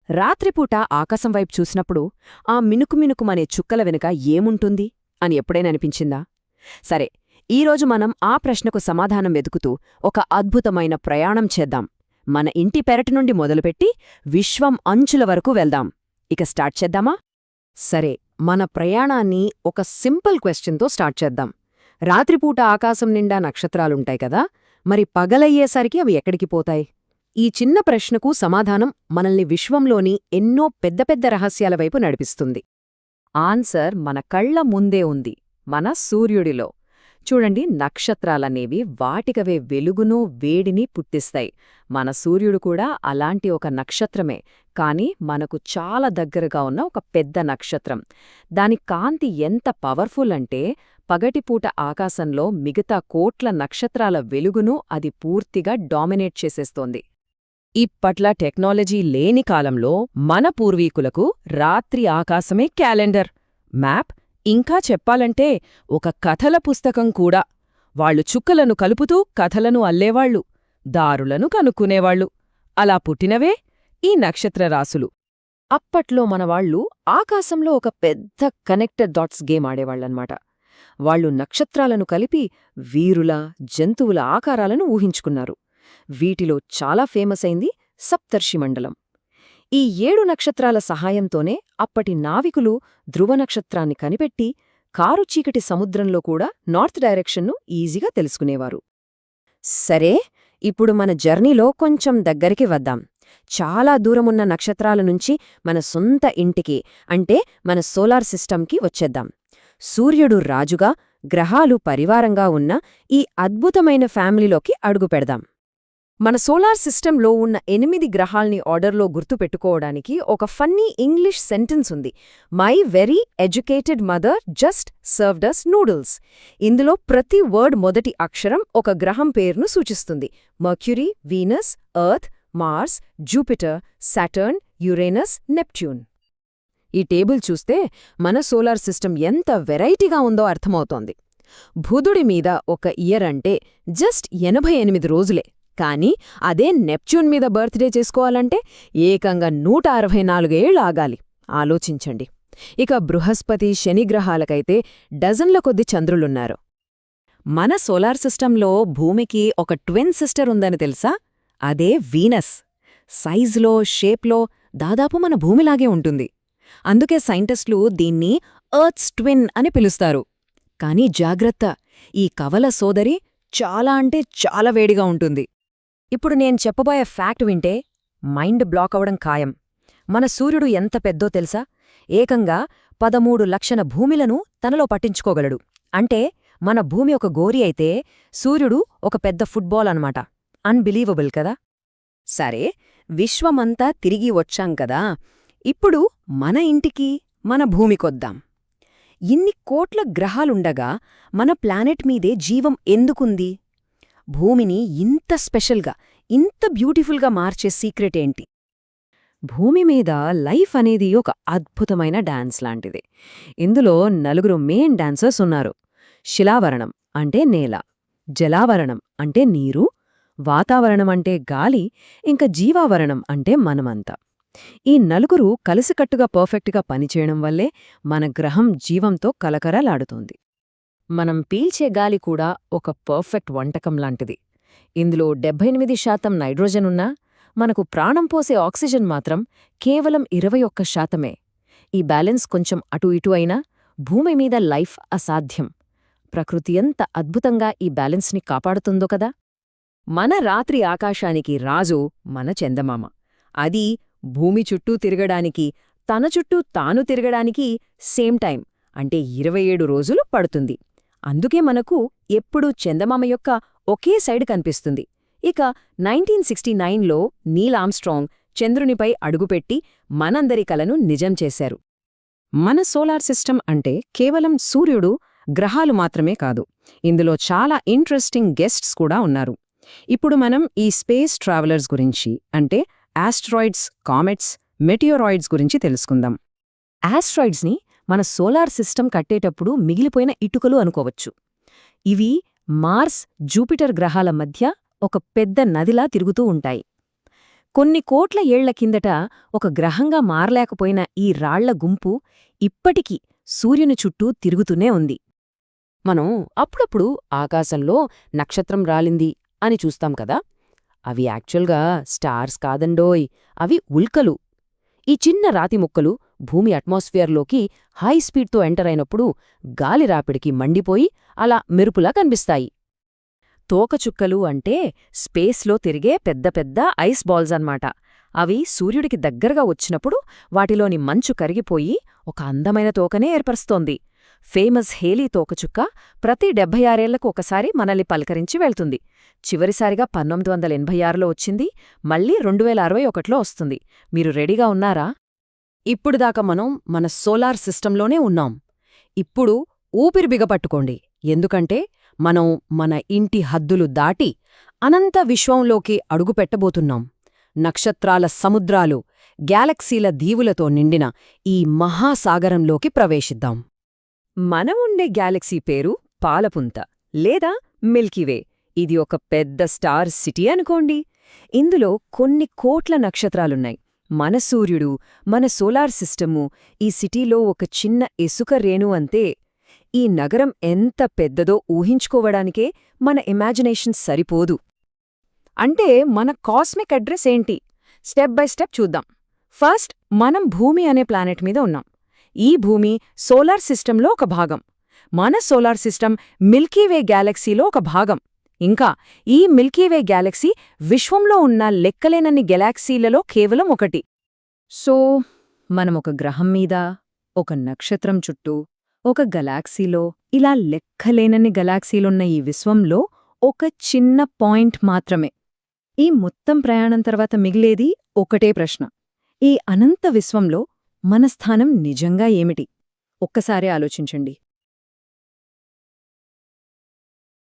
రాత్రిపూట ఆకాశం వైపు చూసినప్పుడు ఆ మినుకుమినుకుమనే చుక్కల వెనుక ఏముంటుంది అని ఎప్పుడైనా అనిపించిందా? సరే, ఈరోజు మనం ఆ ప్రశ్నకు సమాధానం వెతుకుతూ ఒక అద్భుతమైన ప్రయాణం చేద్దాం. మన ఇంటి పెరటి నుండి మొదలుపెట్టి విశ్వం అంచుల వరకు వెళ్దాం. ఇక స్టార్ట్ చేద్దామా? సరే, మన ప్రయాణాన్ని ఒక సింపుల్ క్వెశ్చన్తో స్టార్ట్ చేద్దాం. రాత్రిపూట ఆకాశం నిండా నక్షత్రాలుంటాయి కదా, మరి పగలయ్యేసరికి అవి ఎక్కడికి పోతాయి? ఈ చిన్న ప్రశ్నకు సమాధానం మనల్ని విశ్వంలోని ఎన్నో పెద్ద పెద్ద రహస్యాల వైపు నడిపిస్తుంది. ఆన్సర్ మన కళ్ల ముందే ఉంది, మన సూర్యుడిలో. చూడండి, నక్షత్రాలనేవి వాటికవే వెలుగును వేడిని పుట్టిస్తాయి. మన సూర్యుడు కూడా అలాంటి ఒక నక్షత్రమే, కాని మనకు చాలా దగ్గరగా ఉన్న ఒక పెద్ద నక్షత్రం. దాని కాంతి ఎంత పవర్ఫుల్ అంటే పగటిపూట ఆకాశంలో మిగతా కోట్ల నక్షత్రాల వెలుగును అది పూర్తిగా డామినేట్ చేసేస్తోంది. ఇప్పట్ల టెక్నాలజీ లేని కాలంలో మన పూర్వీకులకు రాత్రి ఆకాశమే క్యాలెండర్, మ్యాప్, ఇంకా చెప్పాలంటే ఒక కథల పుస్తకం కూడా. వాళ్లు చుక్కలను కలుపుతూ కథలను అల్లేవాళ్లు, దారులను కనుక్కునేవాళ్లు. అలా పుట్టినవే ఈ నక్షత్రరాసులు. అప్పట్లో మనవాళ్లు ఆకాశంలో ఒక పెద్ద కనెక్టెడ్ డాట్స్ గేమ్ ఆడేవాళ్లన్నమాట. వాళ్లు నక్షత్రాలను కలిపి వీరుల, జంతువుల ఆకారాలను ఊహించుకున్నారు. వీటిలో చాలా ఫేమస్ అయింది సప్తర్షిమండలం. ఈ 7 నక్షత్రాల సహాయంతోనే అప్పటి నావికులు ధ్రువనక్షత్రాన్ని కనిపెట్టి కారుచీకటి సముద్రంలో కూడా నార్త్ డైరెక్షన్ను ఈజీగా తెలుసుకునేవారు. సరే, ఇప్పుడు మన జర్నీలో కొంచెం దగ్గరికి వద్దాం. చాలా దూరమున్న నక్షత్రాల నుంచి మన సొంత ఇంటికి, అంటే మన సోలార్ సిస్టంకి వచ్చేద్దాం. సూర్యుడు రాజుగా, గ్రహాలు పరివారంగా ఉన్న ఈ అద్భుతమైన ఫ్యామిలీలోకి అడుగుపెడదాం. మన సోలార్ సిస్టంలో ఉన్న 8 గ్రహాల్ని ఆర్డర్లో గుర్తుపెట్టుకోవడానికి ఒక ఫన్నీ ఇంగ్లీష్ సెంటెన్స్ ఉంది. My very educated mother just served us noodles. ఇందులో ప్రతి వర్డ్ మొదటి అక్షరం ఒక గ్రహం పేరును సూచిస్తుంది. Mercury, Venus, Earth, Mars, Jupiter, Saturn, Uranus, Neptune. ఈ టేబుల్ చూస్తే మన సోలార్ సిస్టమ్ ఎంత వెరైటీగా ఉందో అర్థమవుతోంది. బుధుడి మీద ఒక ఇయర్ అంటే జస్ట్ 88 రోజులే. కానీ అదే నెప్ట్యూన్ మీద బర్త్డే చేసుకోవాలంటే ఏకంగా 164 ఏళ్లు ఆగాలి. ఆలోచించండి. ఇక బృహస్పతి, శనిగ్రహాలకైతే డజన్ల కొద్ది చంద్రులున్నారు. మన సోలార్ సిస్టంలో భూమికి ఒక ట్విన్ సిస్టర్ ఉందని తెలుసా? అదే వీనస్. సైజులో, షేప్లో దాదాపు మన భూమిలాగే ఉంటుంది. అందుకే సైంటిస్టులు దీన్ని ఎర్త్స్ ట్విన్ అని పిలుస్తారు. కానీ జాగ్రత్త, ఈ కవల సోదరి చాలా అంటే చాలా వేడిగా ఉంటుంది. ఇప్పుడు నేను చెప్పబోయే ఫ్యాక్ట్ వింటే మైండ్ బ్లాక్ అవడం ఖాయం. మన సూర్యుడు ఎంత పెద్దో తెలుసా? ఏకంగా 13 లక్షల భూమిలను తనలో పట్టించుకోగలడు. అంటే మన భూమి ఒక గోరి అయితే సూర్యుడు ఒక పెద్ద ఫుట్బాల్ అన్నమాట. అన్బిలీవబుల్ కదా? సరే, విశ్వమంతా తిరిగి వచ్చాం కదా, ఇప్పుడు మన ఇంటికి, మన భూమికొద్దాం. ఇన్ని కోట్ల గ్రహాలుండగా మన ప్లానెట్ మీదే జీవం ఎందుకుంది? భూమిని ఇంత స్పెషల్గా, ఇంత బ్యూటిఫుల్గా మార్చే సీక్రెట్ ఏంటి? భూమి మీద లైఫ్ అనేది ఒక అద్భుతమైన డాన్స్ లాంటిది. ఇందులో 4 మెయిన్ డాన్సర్స్ ఉన్నారు. శిలావరణం అంటే నేల, జలావరణం అంటే నీరు, వాతావరణం అంటే గాలి, ఇంకా జీవావరణం అంటే మనమంతా. ఈ 4 కలిసికట్టుగా పర్ఫెక్ట్గా పనిచేయడం వల్లే మన గ్రహం జీవంతో కలకరలాడుతోంది. మనం పీల్చే గాలి కూడా ఒక పర్ఫెక్ట్ వంటకం లాంటిది. ఇందులో 78% నైట్రోజన్ ఉన్నా మనకు ప్రాణం పోసే ఆక్సిజన్ మాత్రం కేవలం 21%. ఈ బ్యాలెన్స్ కొంచెం అటు ఇటు అయినా భూమి మీద లైఫ్ అసాధ్యం. ప్రకృతి ఎంత అద్భుతంగా ఈ బ్యాలెన్స్ని కాపాడుతుందో కదా. మన రాత్రి ఆకాశానికి రాజు మన చందమామ. అది భూమి చుట్టూ తిరగడానికి, తన చుట్టూ తాను తిరగడానికి సేమ్ టైం అంటే 27 రోజులు పడుతుంది. అందుకే మనకు ఎప్పుడూ చందమామ యొక్క ఒకే సైడ్ కనిపిస్తుంది. ఇక 1969లో నీల్ ఆర్మ్స్ట్రాంగ్ చంద్రునిపై అడుగుపెట్టి మనందరి కలను నిజం చేశారు. మన సోలార్ సిస్టమ్ అంటే కేవలం సూర్యుడు, గ్రహాలు మాత్రమే కాదు. ఇందులో చాలా ఇంట్రెస్టింగ్ గెస్ట్స్ కూడా ఉన్నారు. ఇప్పుడు మనం ఈ స్పేస్ ట్రావెలర్స్ గురించి, అంటే ఆస్ట్రాయిడ్స్, కామెట్స్, మెటియోరాయిడ్స్ గురించి తెలుసుకుందాం. ఆస్ట్రాయిడ్స్ని మన సోలార్ సిస్టమ్ కట్టేటప్పుడు మిగిలిపోయిన ఇటుకలు అనుకోవచ్చు. ఇవి మార్స్, జూపిటర్ గ్రహాల మధ్య ఒక పెద్ద నదిలా తిరుగుతూ ఉంటాయి. కొన్ని కోట్ల ఏళ్ల కిందట ఒక గ్రహంగా మారలేకపోయిన ఈ రాళ్ల గుంపు ఇప్పటికీ సూర్యుని చుట్టూ తిరుగుతూనే ఉంది. మనం అప్పుడప్పుడు ఆకాశంలో నక్షత్రం రాలింది అని చూస్తాం కదా, అవి యాక్చువల్గా స్టార్స్ కాదండోయ్, అవి ఉల్కలు. ఈ చిన్న రాతి ముక్కలు భూమి అట్మాస్ఫియర్లోకి హై స్పీడ్తో ఎంటర్ అయినప్పుడు గాలి రాపిడికి మండిపోయి అలా మెరుపులా కనిపిస్తాయి. తోకచుక్కలు అంటే స్పేస్లో తిరిగే పెద్ద పెద్ద ఐస్ బాల్స్ అన్నమాట. అవి సూర్యుడికి దగ్గరగా వచ్చినప్పుడు వాటిలోని మంచు కరిగిపోయి ఒక అందమైన తోకనే ఏర్పరుస్తోంది. ఫేమస్ హేలీ తోకచుక్క ప్రతి 76 ఏళ్లకు ఒకసారి మనల్ని పలకరించి వెళ్తుంది. చివరిసారిగా 1986లో వచ్చింది, మళ్ళీ 2061లో వస్తుంది. మీరు రెడీగా ఉన్నారా? ఇప్పుడుదాకా మనం మన సోలార్ సిస్టంలోనే ఉన్నాం. ఇప్పుడు ఊపిరి బిగపట్టుకోండి, ఎందుకంటే మనం మన ఇంటి హద్దులు దాటి అనంత విశ్వంలోకి అడుగుపెట్టబోతున్నాం. నక్షత్రాల సముద్రాలు, గ్యాలక్సీల దీవులతో నిండిన ఈ మహాసాగరంలోకి ప్రవేశిద్దాం. మనముండే గ్యాలక్సీ పేరు పాలపుంత లేదా మిల్కీవే. ఇది ఒక పెద్ద స్టార్ సిటీ అనుకోండి. ఇందులో కొన్ని కోట్ల నక్షత్రాలున్నాయి. మన సూర్యుడు, మన సోలార్ సిస్టము ఈ సిటీలో ఒక చిన్న ఇసుక రేణు అంతే. ఈ నగరం ఎంత పెద్దదో ఊహించుకోవడానికే మన ఇమాజినేషన్ సరిపోదు. అంటే మన కాస్మిక్ అడ్రస్ ఏంటి? స్టెప్ బై స్టెప్ చూద్దాం. ఫస్ట్, మనం భూమి అనే ప్లానెట్ మీద ఉన్నాం. ఈ భూమి సోలార్ సిస్టంలో ఒక భాగం. మన సోలార్ సిస్టం మిల్కీవే గ్యాలక్సీలో ఒక భాగం. ఇంకా ఈ మిల్కీవే గ్యాలక్సీ విశ్వంలో ఉన్న లెక్కలేనన్ని గెలాక్సీలలో కేవలం ఒకటి. సో మనమొక గ్రహం మీద, ఒక నక్షత్రం చుట్టూ, ఒక గెలాక్సీలో, ఇలా లెక్కలేనన్ని గెలాక్సీలున్న ఈ విశ్వంలో ఒక చిన్న పాయింట్ మాత్రమే. ఈ మొత్తం ప్రయాణం తర్వాత మిగిలేది ఒకటే ప్రశ్న: ఈ అనంత విశ్వంలో మన స్థానం నిజంగా ఏమిటి? ఒక్కసారి ఆలోచించండి.